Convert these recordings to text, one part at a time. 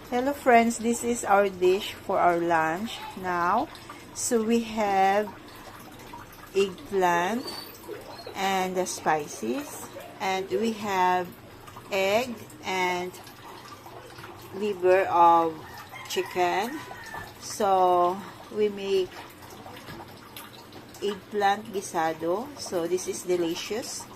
Hello friends, this is our dish for our lunch now. So we have eggplant and the spices, and we have egg and liver of chicken. So we make eggplant guisado. So this is delicious.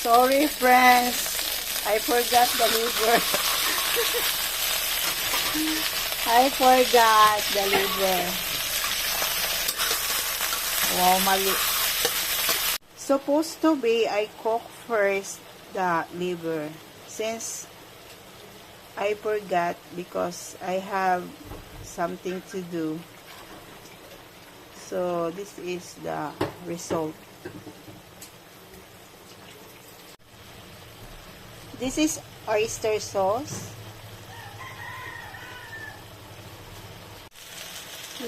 Sorry friends, I forgot the liver. I forgot the liver. Wow, mali. Supposed to be I cook first the liver. Since I forgot because I have something to do. So this is the result. This is oyster sauce.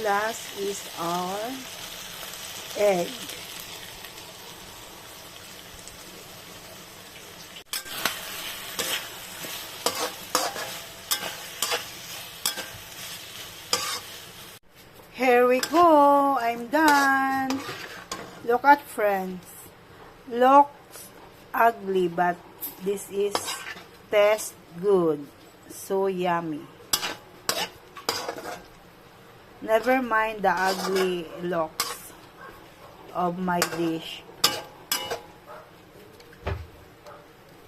Last is our egg. Here we go. I'm done. Look at friends. Looks ugly, but this is taste good. So yummy. Never mind the ugly looks of my dish.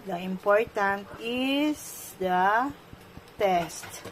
The important is the taste.